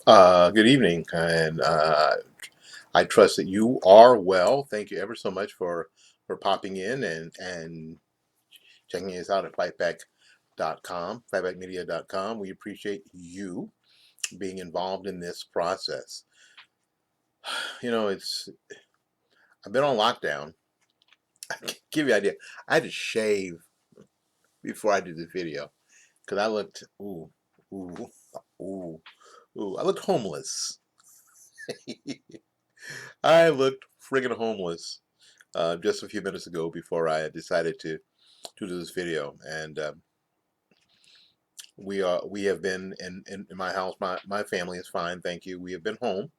Good evening, and I trust that you are well. Thank you ever so much for popping in and checking us out at fightbackmedia.com. We appreciate you being involved in this process. It's I've been on lockdown. Give you an idea. I had to shave before I did the video because I looked ooh ooh ooh. I looked homeless. I looked friggin' homeless just a few minutes ago before I decided to do this video. And we have been in my house. My family is fine, thank you. We have been home.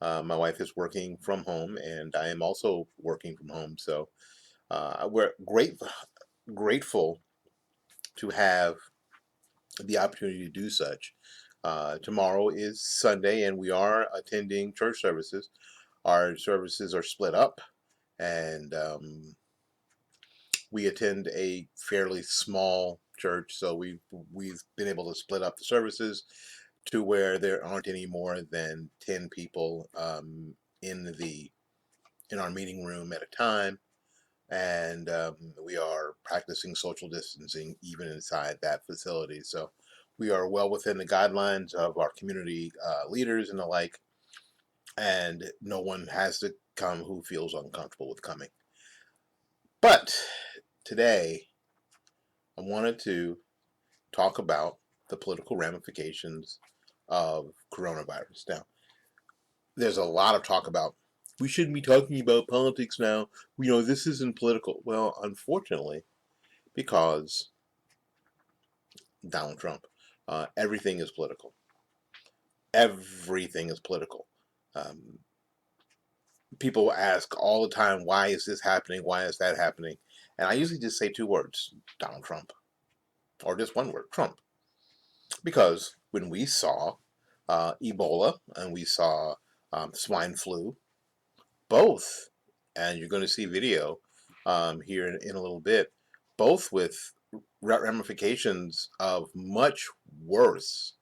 My wife is working from home, and I am also working from home. So we're grateful to have the opportunity to do such. Tomorrow is Sunday, and we are attending church services. Our services are split up, and we attend a fairly small church, so we've been able to split up the services to where there aren't any more than 10 people in the in our meeting room at a time, and we are practicing social distancing even inside that facility. So we are well within the guidelines of our community leaders and the like, and no one has to come who feels uncomfortable with coming. But today I wanted to talk about the political ramifications of coronavirus. Now, there's a lot of talk about we shouldn't be talking about politics now. This isn't political. Well, unfortunately, because Donald Trump, everything is political. Everything is political. Um, People ask all the time, why is this happening? Why is that happening? And I usually just say two words: Donald Trump, or just one word: Trump. Because when we saw Ebola and we saw swine flu, both, and you're going to see video here in a little bit, both with ramifications of much worse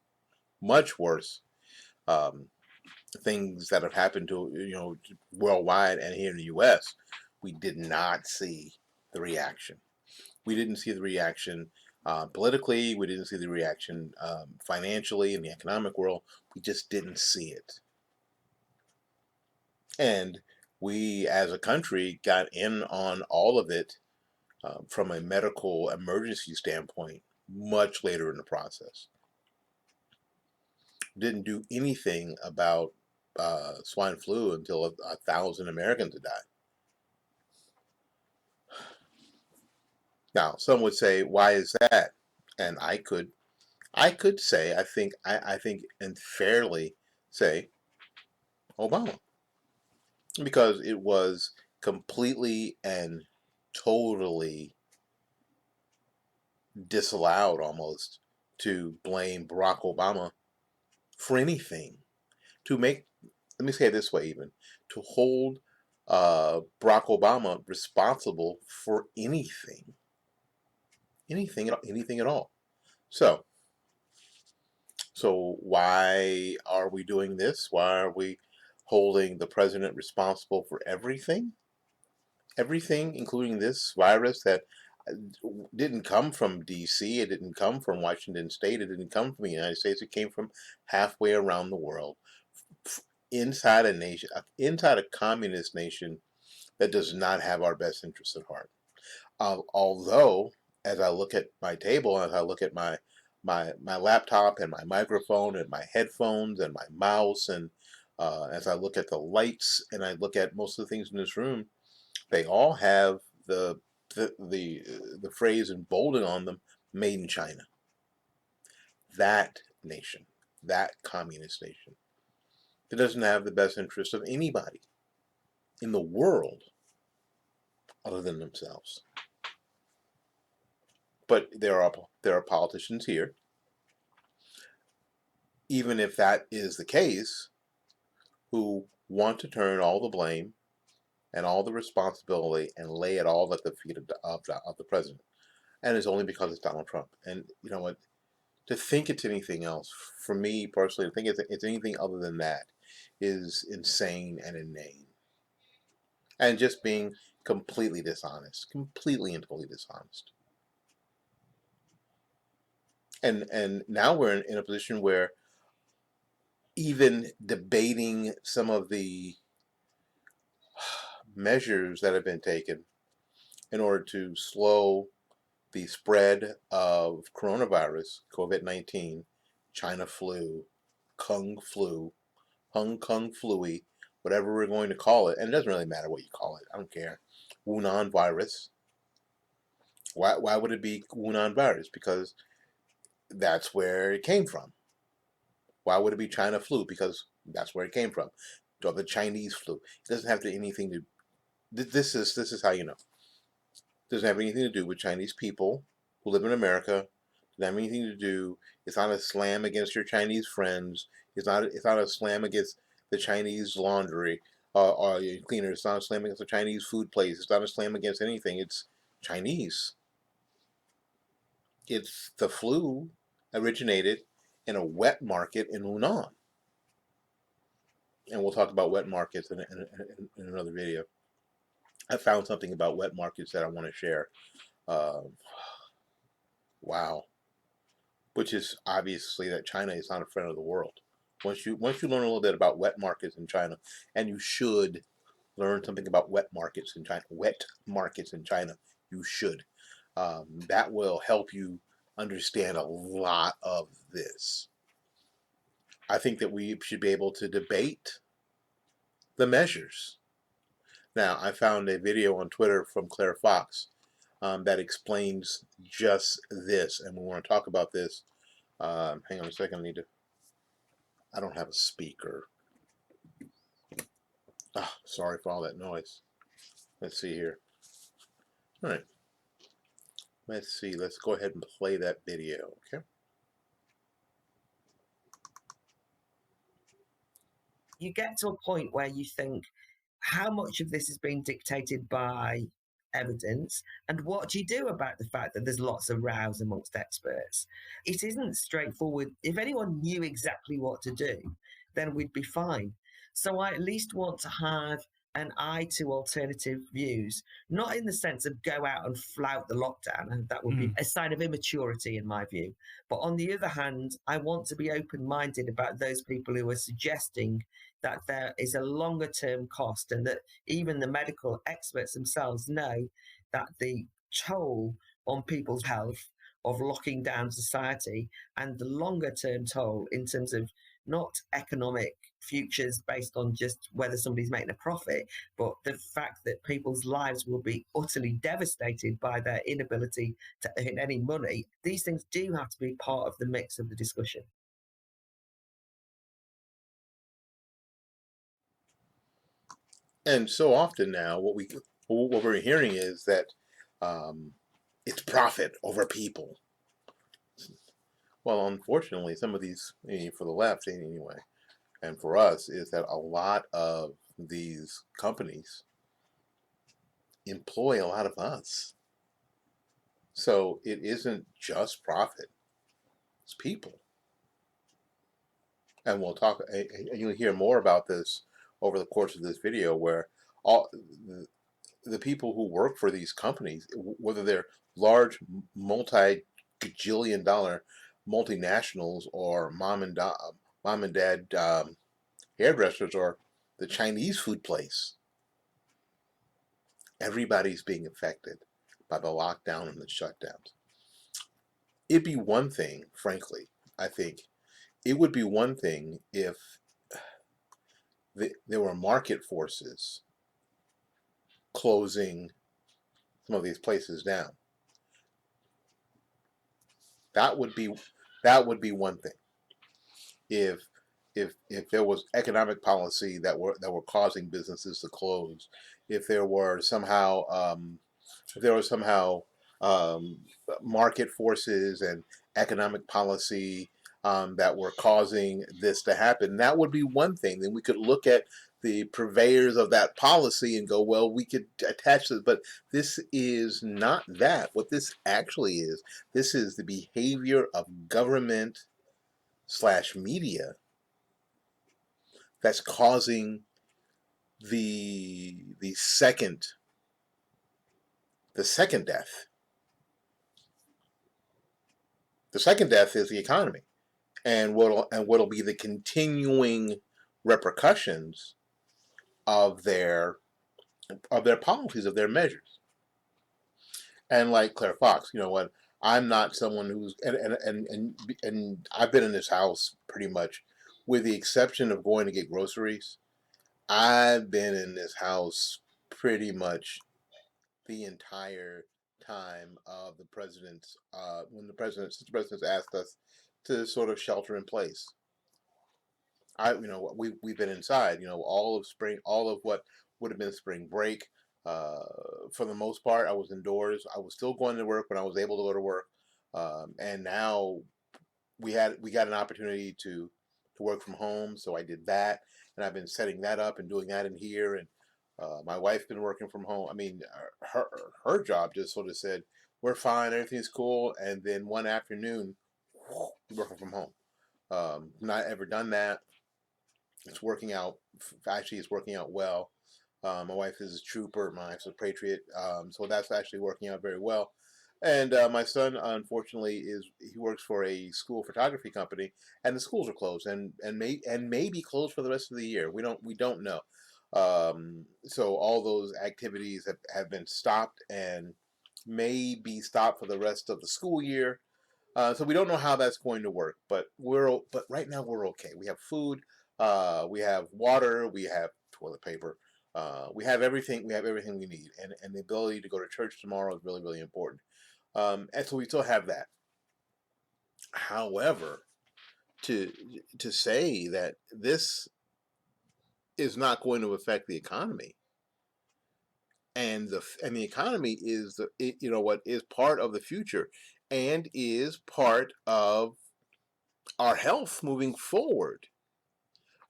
um, things that have happened to worldwide and here in the U.S. We did not see the reaction. We didn't see the reaction politically. We didn't see the reaction financially in the economic world. We just didn't see it. And we, as a country, got in on all of it from a medical emergency standpoint much later in the process. Didn't do anything about swine flu until 1,000 Americans had died. Now, some would say, "Why is that?" And I could say, I think, and fairly say, Obama, because it was completely and totally disallowed almost to blame Barack Obama for anything. To make, let me say it this way, even to hold Barack Obama responsible for anything at all. So, so why are we doing this? Why are we holding the president responsible for everything? Everything, including this virus that uh, didn't come from D.C., it didn't come from Washington State, it didn't come from the United States, it came from halfway around the world, inside a nation, inside a communist nation that does not have our best interests at heart. Although, as I look at my table, as I look at my laptop and my microphone and my headphones and my mouse, and as I look at the lights and I look at most of the things in this room, they all have the phrase emboldened on them, "Made in China." That nation, that communist nation, that doesn't have the best interest of anybody in the world other than themselves. But there are politicians here, even if that is the case, who want to turn all the blame and all the responsibility and lay it all at the feet of the president. And it's only because it's Donald Trump. And you know what? To think it's anything else, for me personally, to think it's anything other than that is insane and inane. And just being completely dishonest, completely and totally dishonest. And now we're in a position where even debating some of the measures that have been taken in order to slow the spread of coronavirus, COVID-19, China flu, Kung flu, Hong Kong flu, whatever we're going to call it, and it doesn't really matter what you call it. I don't care. Wuhan virus. Why would it be Wuhan virus? Because that's where it came from. Why would it be China flu? Because that's where it came from. Or the Chinese flu. It doesn't have to anything to. This is how you know. It doesn't have anything to do with Chinese people who live in America. It doesn't have anything to do. It's not a slam against your Chinese friends. It's not a slam against the Chinese laundry or your cleaner. It's not a slam against the Chinese food place. It's not a slam against anything. It's Chinese. It's the flu originated in a wet market in Hunan. And we'll talk about wet markets in another video. I found something about wet markets that I want to share. Uh, wow. Which is obviously that China is not a friend of the world. Once you learn a little bit about wet markets in China, and you should learn something about wet markets in China, you should. That will help you understand a lot of this. I think that we should be able to debate the measures. Now, I found a video on Twitter from Claire Fox that explains just this, and we want to talk about this. Hang on a second, I don't have a speaker. Ah, sorry for all that noise. Let's see here. All right. Let's see. Let's go ahead and play that video. Okay. You get to a point where you think, how much of this is being dictated by evidence, and what do you do about the fact that there's lots of rows amongst experts? It isn't straightforward. If anyone knew exactly what to do, then we'd be fine. So I at least want to have an eye to alternative views, not in the sense of go out and flout the lockdown, and that would be a sign of immaturity in my view. But on the other hand, I want to be open-minded about those people who are suggesting that there is a longer term cost, and that even the medical experts themselves know that the toll on people's health of locking down society, and the longer term toll in terms of not economic futures based on just whether somebody's making a profit, but the fact that people's lives will be utterly devastated by their inability to earn any money. These things do have to be part of the mix of the discussion. And so often now, what we're hearing is that um, it's profit over people. Well, unfortunately, some of these, for the left anyway, and for us, is that a lot of these companies employ a lot of us. So it isn't just profit; it's people. And we'll talk. You'll hear more about this over the course of this video, where all the people who work for these companies, whether they're large multi-gajillion dollar multinationals or mom and dad hairdressers or the Chinese food place, everybody's being affected by the lockdown and the shutdowns. It'd be one thing, frankly, I think, it would be one thing if there were market forces closing some of these places down. That would be one thing. If if there was economic policy that were causing businesses to close, if there were somehow if there was somehow um, market forces and economic policy that were causing this to happen. That would be one thing. Then we could look at the purveyors of that policy and go, well, we could attach this, but this is not that. What this actually is, this is the behavior of government slash media that's causing the second the second death. The second death is the economy, and what'll be the continuing repercussions of their policies, of their measures. And like Claire Fox, you know what? I'm not someone who's and I've been in this house pretty much, with the exception of going to get groceries. I've been in this house pretty much the entire time of the president's since the president's asked us to sort of shelter in place. We've been inside, all of spring, all of what would have been spring break. For the most part, I was indoors. I was still going to work when I was able to go to work, and now we got an opportunity to work from home, so I did that, and I've been setting that up and doing that in here, and my wife's been working from home. I mean, her her job just sort of said, "We're fine, everything's cool," and then one afternoon, working from home. Not ever done that. It's working out. Actually, it's working out well. My wife is a trooper. My wife's a patriot. So that's actually working out very well. And my son, unfortunately, he works for a school photography company, and the schools are closed, and may be closed for the rest of the year. We don't know. So all those activities have been stopped and may be stopped for the rest of the school year. So we don't know how that's going to work, but right now we're okay. We have food, we have water, we have toilet paper, we have everything. We have everything we need, and the ability to go to church tomorrow is really really important. And so we still have that. However, to to say that this is not going to affect the economy, and the economy is what is part of the future, and is part of our health moving forward,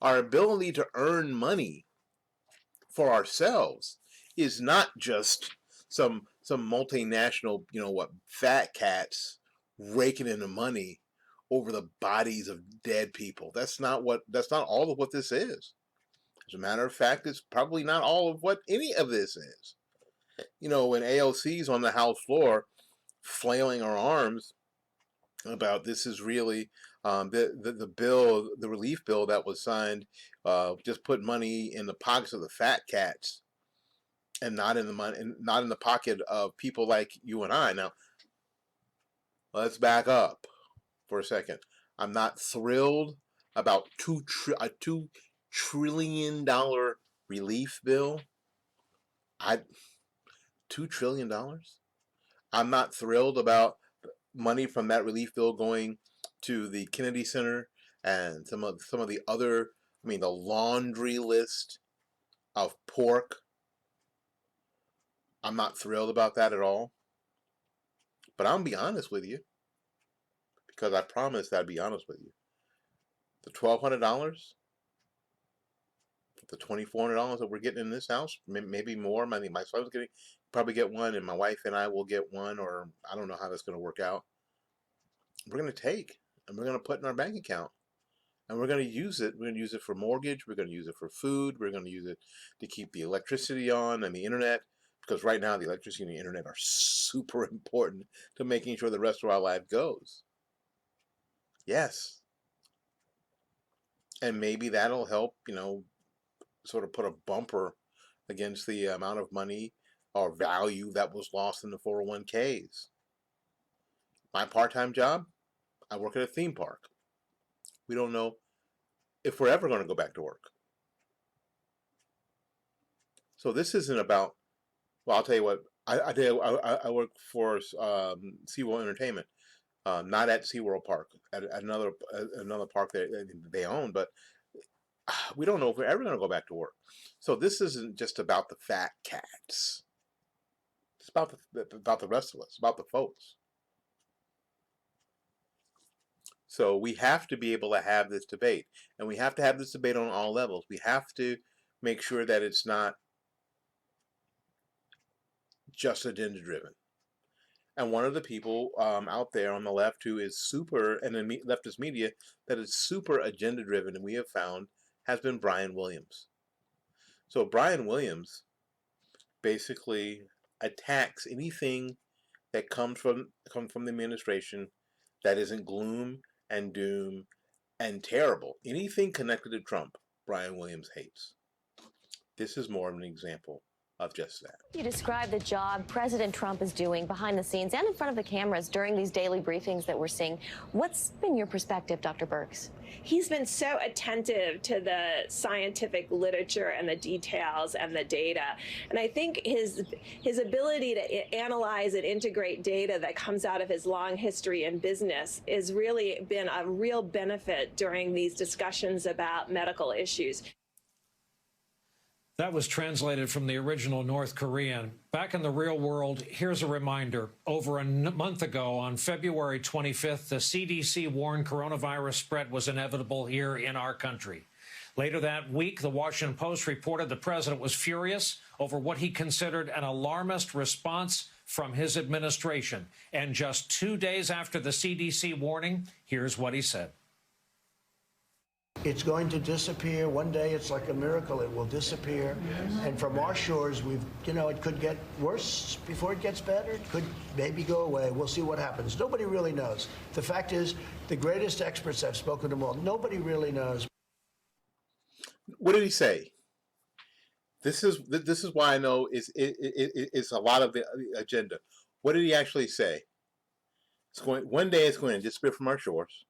our ability to earn money for ourselves, is not just some multinational, fat cats raking in the money over the bodies of dead people. That's not all of what this is. As a matter of fact, it's probably not all of what any of this is. When AOC's on the House floor flailing her arms about this is really the bill, the relief bill that was signed, just put money in the pockets of the fat cats and not in the money, and not in the pocket of people like you and I. Now, let's back up for a second. I'm not thrilled about a $2 trillion relief bill. I $2 trillion. I'm not thrilled about money from that relief bill going to the Kennedy Center and some of the other. I mean, the laundry list of pork. I'm not thrilled about that at all. But I'm gonna be honest with you, because I promised I'd be honest with you. The $1,200, the $2,400 that we're getting in this house, maybe more. I mean, my son's getting probably get one, and my wife and I will get one, or I don't know how that's going to work out. We're going to take, and we're going to put in our bank account, and we're going to use it. We're going to use it for mortgage. We're going to use it for food. We're going to use it to keep the electricity on and the internet, because right now the electricity and the internet are super important to making sure the rest of our life goes. Yes, and maybe that'll help, sort of put a bumper against the amount of money or value that was lost in the 401ks. My part-time job, I work at a theme park. We don't know if we're ever going to go back to work. So this isn't about. Well, I'll tell you what. I work for SeaWorld Entertainment, not at SeaWorld Park, at another park that they own, but we don't know if we're ever going to go back to work. So this isn't just about the fat cats. It's about the rest of us, about the folks. So we have to be able to have this debate, and we have to have this debate on all levels. We have to make sure that it's not just agenda driven. And one of the people out there on the left who is super, and in leftist media, that is super agenda driven, and we have found has been Brian Williams. So Brian Williams basically attacks anything that comes from the administration that isn't gloom and doom and terrible. Anything connected to Trump, Brian Williams hates. This is more of an example of just that. You describe the job President Trump is doing behind the scenes and in front of the cameras during these daily briefings that we're seeing. What's been your perspective, Dr. Birx? He's been so attentive to the scientific literature and the details and the data. And I think his ability to analyze and integrate data that comes out of his long history in business has really been a real benefit during these discussions about medical issues. That was translated from the original North Korean. Back in the real world, here's a reminder. Over a month ago, on February 25th, the CDC warned coronavirus spread was inevitable here in our country. Later that week, the Washington Post reported the president was furious over what he considered an alarmist response from his administration. And just 2 days after the CDC warning, here's what he said. It's going to disappear. One day it's like a miracle. It will disappear. And from our shores, it could get worse before it gets better. It could maybe go away. We'll see what happens. Nobody really knows. The fact is, the greatest experts, I've spoken to them all, nobody really knows. What did he say? This is why I know it's a lot of the agenda. What did he actually say? One day it's going to disappear from our shores.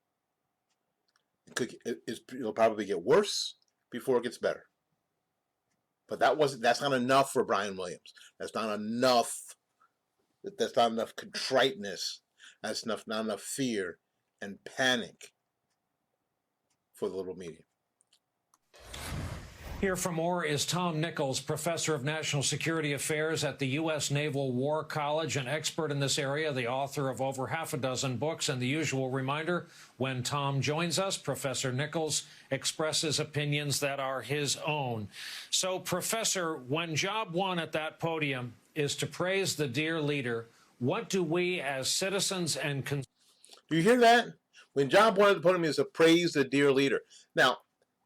It'll probably get worse before it gets better. But that's not enough for Brian Williams. That's not enough. That's not enough contriteness. That's not enough fear and panic for the liberal media. Here for more is Tom Nichols, professor of national security affairs at the U.S. Naval War College, an expert in this area, the author of over half a dozen books. And the usual reminder, when Tom joins us, Professor Nichols expresses opinions that are his own. So, Professor, when job one at that podium is to praise the dear leader, what do we as citizens and... Do you hear that? When job one at the podium is to praise the dear leader. Now,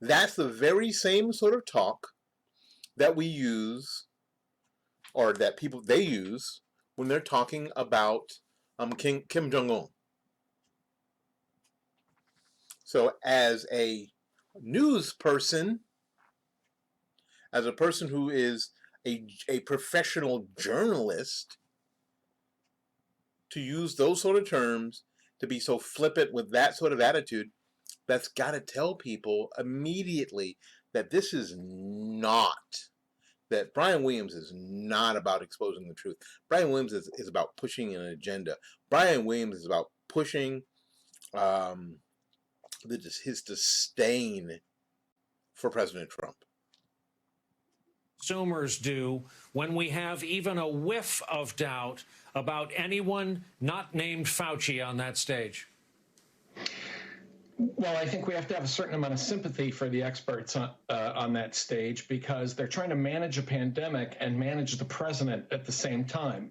that's the very same sort of talk that we use, or that they use when they're talking about Kim Jong-un. So as a news person, as a person who is a professional journalist, to use those sort of terms, to be so flippant with that sort of attitude, that's got to tell people immediately that this is not, that Brian Williams is not about exposing the truth. Brian Williams is about pushing an agenda. Brian Williams is about pushing his disdain for President Trump. Consumers do when we have even a whiff of doubt about anyone not named Fauci on that stage? Well, I think we have to have a certain amount of sympathy for the experts on that stage, because they're trying to manage a pandemic and manage the president at the same time.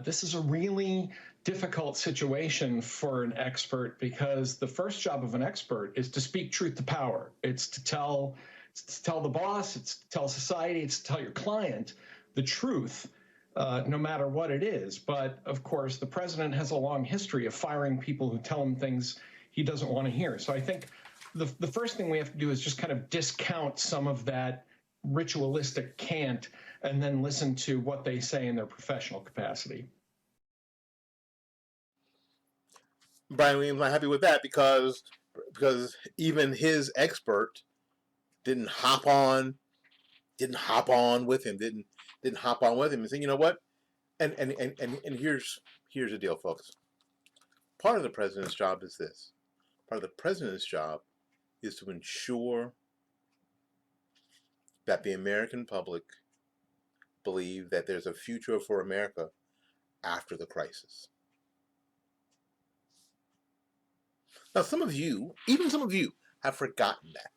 This is a really difficult situation for an expert, because the first job of an expert is to speak truth to power. It's to tell the boss, it's to tell society, it's to tell your client the truth, no matter what it is. But of course, the president has a long history of firing people who tell him things he doesn't want to hear. So I think the first thing we have to do is just kind of discount some of that ritualistic cant and then listen to what they say in their professional capacity. Brian Williams not happy with that because even his expert didn't hop on with him, didn't hop on with him and say, you know what? And here's the deal, folks. Part of the president's job is this. Part of the president's job is to ensure that the American public believe that there's a future for America after the crisis. Now, some of you, even some of you, have forgotten that.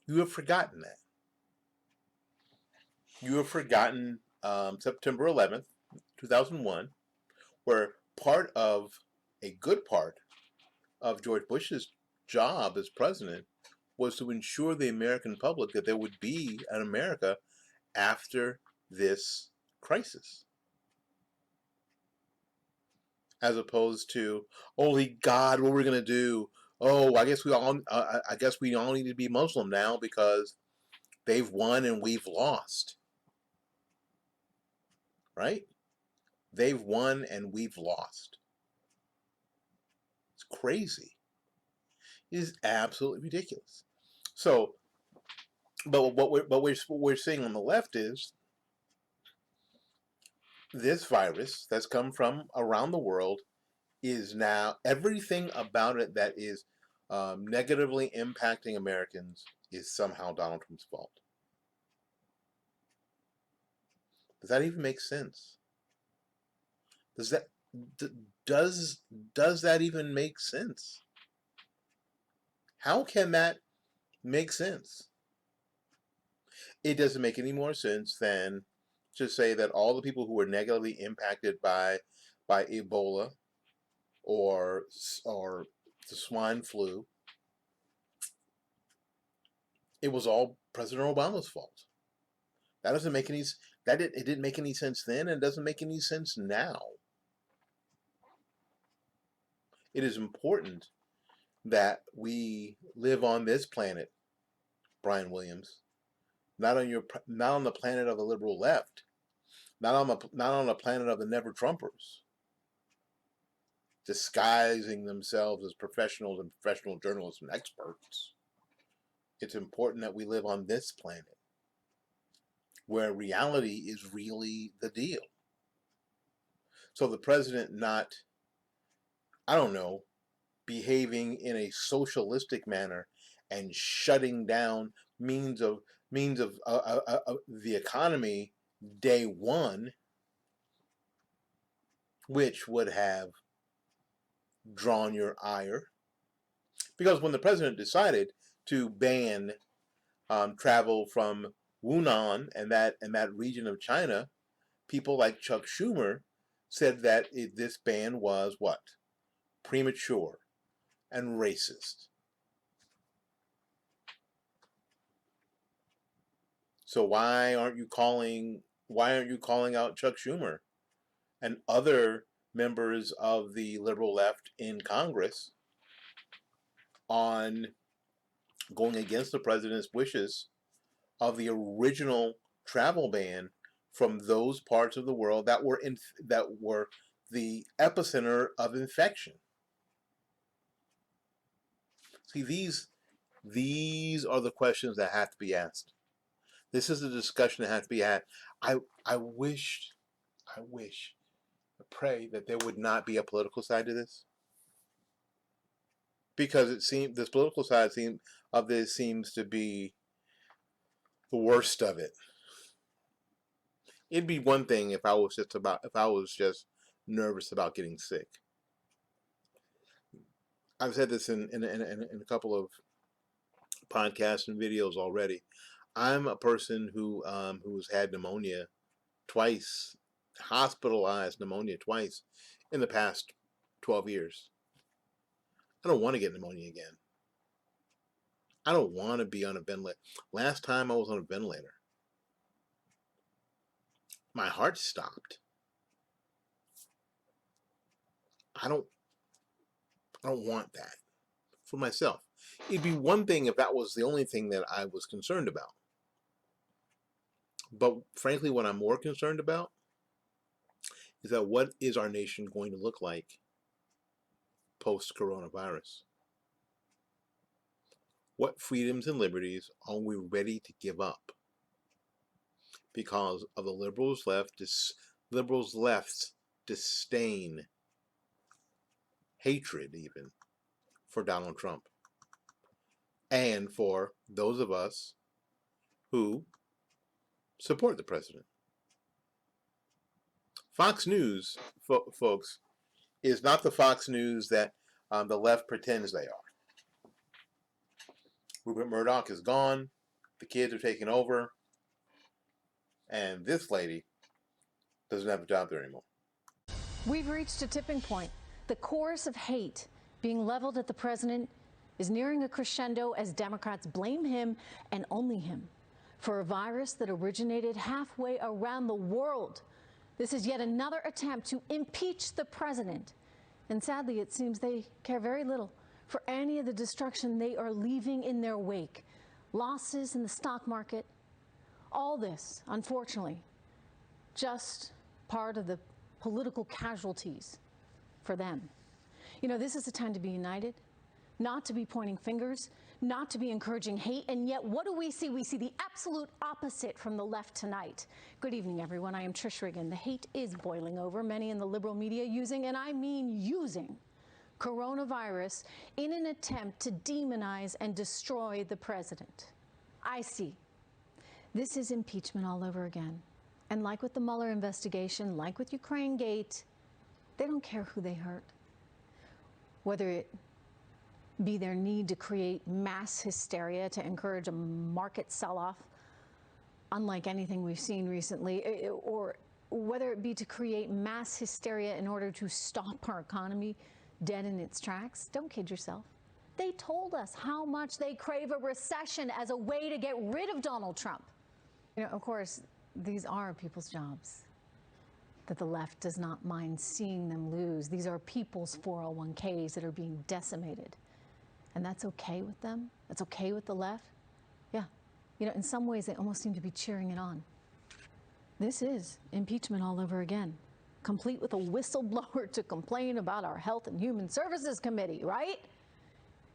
You have forgotten that. You have forgotten September 11th, 2001, where a good part of George Bush's job as president was to ensure the American public that there would be an America after this crisis, as opposed to, holy God, what we're gonna do? Oh, I guess we all need to be Muslim now because they've won and we've lost, right? They've won and we've lost. It's crazy. It is absolutely ridiculous. So, but what we're seeing on the left is this virus that's come from around the world is now everything about it that is negatively impacting Americans is somehow Donald Trump's fault. Does that even make sense? Does that does that even make sense? How can that make sense? It doesn't make any more sense than to say that all the people who were negatively impacted by Ebola or the swine flu, it was all President Obama's fault. That doesn't make any it didn't make any sense then, and it doesn't make any sense now. It is important that we live on this planet, Brian Williams, not on the planet of the liberal left, not on the planet of the never Trumpers, disguising themselves as professionals and professional journalists and experts. It's important that we live on this planet where reality is really the deal. So the president not, I don't know, behaving in a socialistic manner and shutting down means of the economy day one, which would have drawn your ire, because when the president decided to ban travel from Wuhan and that region of China, people like Chuck Schumer said that this ban was what? Premature and racist. So why aren't you calling out Chuck Schumer and other members of the liberal left in Congress on going against the president's wishes of the original travel ban from those parts of the world that were the epicenter of infection? See, these are the questions that have to be asked. This is a discussion that has to be had. I wish, I pray that there would not be a political side to this, because this political side seems to be the worst of it. It'd be one thing if I was just nervous about getting sick. I've said this in a couple of podcasts and videos already. I'm a person who's had pneumonia twice, hospitalized pneumonia twice in the past 12 years. I don't want to get pneumonia again. I don't want to be on a ventilator. Last time I was on a ventilator, my heart stopped. I don't want that for myself. It'd be one thing if that was the only thing that I was concerned about. But frankly, what I'm more concerned about is that what is our nation going to look like post-coronavirus? What freedoms and liberties are we ready to give up because of the liberals' left's disdain, hatred even, for Donald Trump, and for those of us who support the president? Fox News, folks, is not the Fox News that The left pretends they are. Rupert Murdoch is gone. The kids are taking over. And this lady doesn't have a job there anymore. We've reached a tipping point. The chorus of hate being leveled at the president is nearing a crescendo as Democrats blame him and only him for a virus that originated halfway around the world. This is yet another attempt to impeach the president. And sadly, it seems they care very little for any of the destruction they are leaving in their wake. Losses in the stock market. All this, unfortunately, just part of the political casualties for them. You know, this is a time to be united, not to be pointing fingers, not to be encouraging hate. And yet, what do we see? We see the absolute opposite from the left tonight. Good evening, everyone. I am Trish Riggin. The hate is boiling over. Many in the liberal media using, and I mean using, coronavirus in an attempt to demonize and destroy the president. I see. This is impeachment all over again. And like with the Mueller investigation, like with Ukraine Gate, they don't care who they hurt. Whether it be their need to create mass hysteria to encourage a market sell-off, unlike anything we've seen recently, or whether it be to create mass hysteria in order to stop our economy dead in its tracks. Don't kid yourself. They told us how much they crave a recession as a way to get rid of Donald Trump. You know, of course, these are people's jobs that the left does not mind seeing them lose. These are people's 401ks that are being decimated. And that's okay with them? That's okay with the left? Yeah. You know, in some ways, they almost seem to be cheering it on. This is impeachment all over again, complete with a whistleblower to complain about our Health and Human Services Committee, right?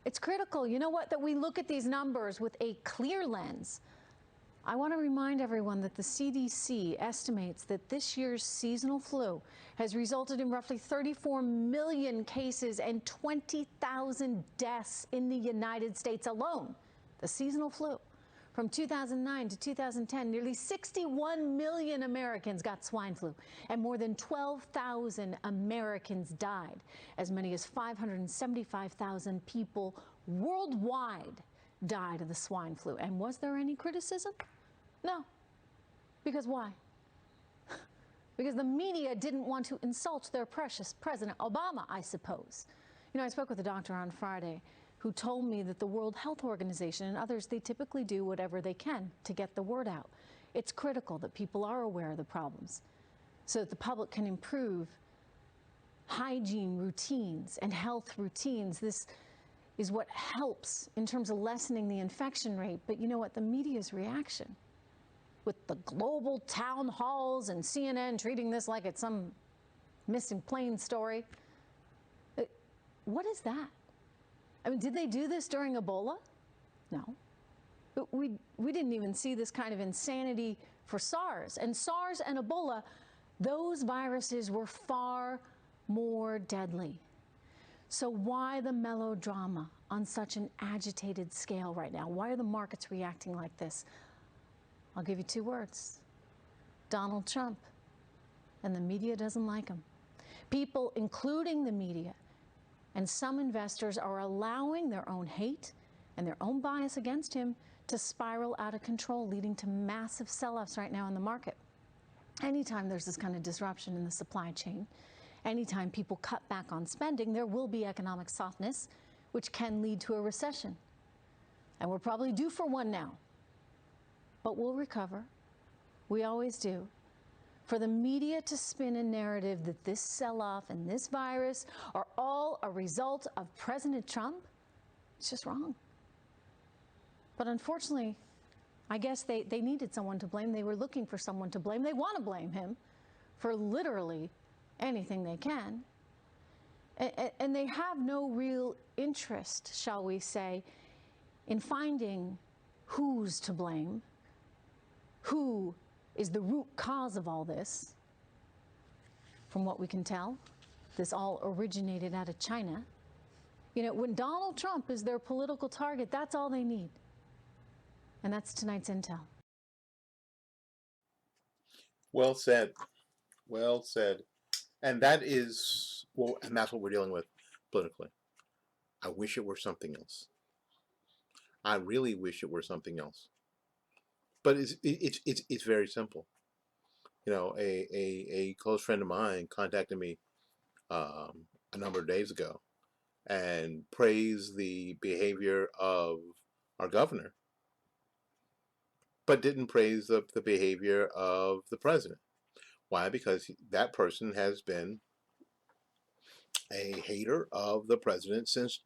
It's critical, you know what, that we look at these numbers with a clear lens. I want to remind everyone that the CDC estimates that this year's seasonal flu has resulted in roughly 34 million cases and 20,000 deaths in the United States alone. The seasonal flu. From 2009 to 2010, nearly 61 million Americans got swine flu, and more than 12,000 Americans died. As many as 575,000 people worldwide died of the swine flu. And was there any criticism? No. Because why? Because the media didn't want to insult their precious President Obama, I suppose. You know, I spoke with a doctor on Friday who told me that the World Health Organization and others, they typically do whatever they can to get the word out. It's critical that people are aware of the problems so that the public can improve hygiene routines and health routines. This is what helps in terms of lessening the infection rate. But you know what? The media's reaction, with the global town halls and CNN treating this like it's some missing plane story. What is that? I mean, did they do this during Ebola? No. We didn't even see this kind of insanity for SARS. And SARS and Ebola, those viruses were far more deadly. So why the melodrama on such an agitated scale right now? Why are the markets reacting like this? I'll give you two words. Donald Trump. And the media doesn't like him. People, including the media, and some investors are allowing their own hate and their own bias against him to spiral out of control, leading to massive sell-offs right now in the market. Anytime there's this kind of disruption in the supply chain, anytime people cut back on spending, there will be economic softness, which can lead to a recession. And we're probably due for one now. But we'll recover. We always do. For the media to spin a narrative that this sell-off and this virus are all a result of President Trump, it's just wrong. But unfortunately, I guess they needed someone to blame. They were looking for someone to blame. They want to blame him for literally anything they can. And they have no real interest, shall we say, in finding who's to blame, who is the root cause of all this. From what we can tell, this all originated out of China. You know, when Donald Trump is their political target, that's all they need. And that's tonight's intel. Well said. Well said. And that is, well, and that's what we're dealing with politically. I wish it were something else. I really wish it were something else. But it's very simple. You know, a close friend of mine contacted me a number of days ago and praised the behavior of our governor, but didn't praise the behavior of the president. Why? Because that person has been a hater of the president since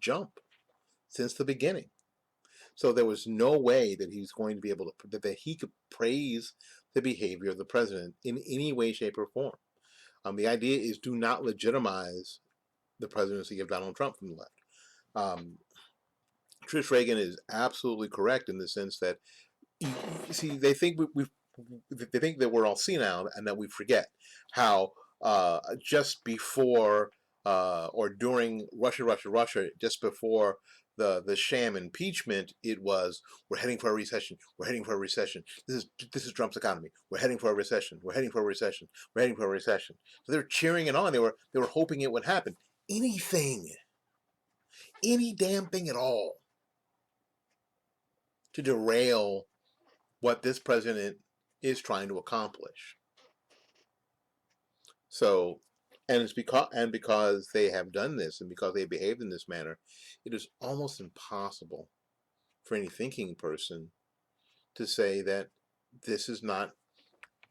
the beginning. So there was no way that he was going to be able to, that he could praise the behavior of the president in any way, shape, or form. The idea is do not legitimize the presidency of Donald Trump from the left. Trish Reagan is absolutely correct in the sense that, you see, they think they think that we're all senile and that we forget how just before or during Russia, just before the sham impeachment, it was, we're heading for a recession. We're heading for a recession. This is Trump's economy. We're heading for a recession. We're heading for a recession. We're heading for a recession. So they were cheering it on. They were hoping it would happen. Anything, any damn thing at all, to derail what this president is trying to accomplish. So, and it's because they have done this and because they behaved in this manner, it is almost impossible for any thinking person to say that this is not,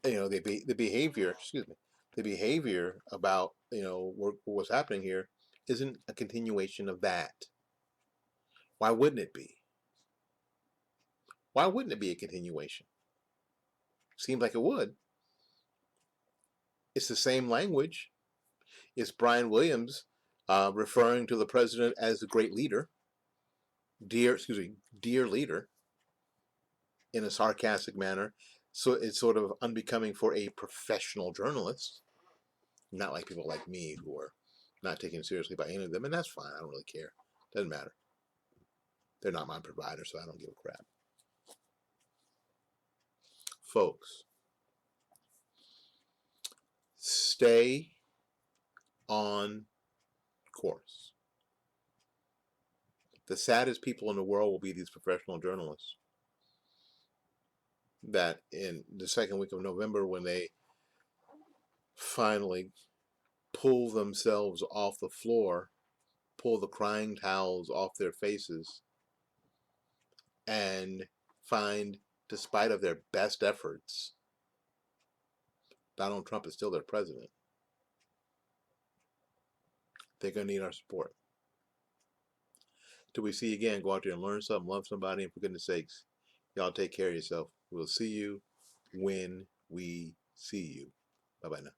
the behavior. Excuse me, the behavior about what's happening here isn't a continuation of that. Why wouldn't it be? Why wouldn't it be a continuation? Seems like it would. It's the same language. It's Brian Williams referring to the president as a great leader, dear leader, in a sarcastic manner. So it's sort of unbecoming for a professional journalist, not like people like me who are not taken seriously by any of them, and that's fine. I don't really care. Doesn't matter. They're not my provider, so I don't give a crap. Folks, stay on course. The saddest people in the world will be these professional journalists that in the second week of November, when they finally pull themselves off the floor, pull the crying towels off their faces, and find, despite of their best efforts, Donald Trump is still their president. They're going to need our support. Till we see you again, go out there and learn something, love somebody, and for goodness sakes, y'all take care of yourself. We'll see you when we see you. Bye-bye now.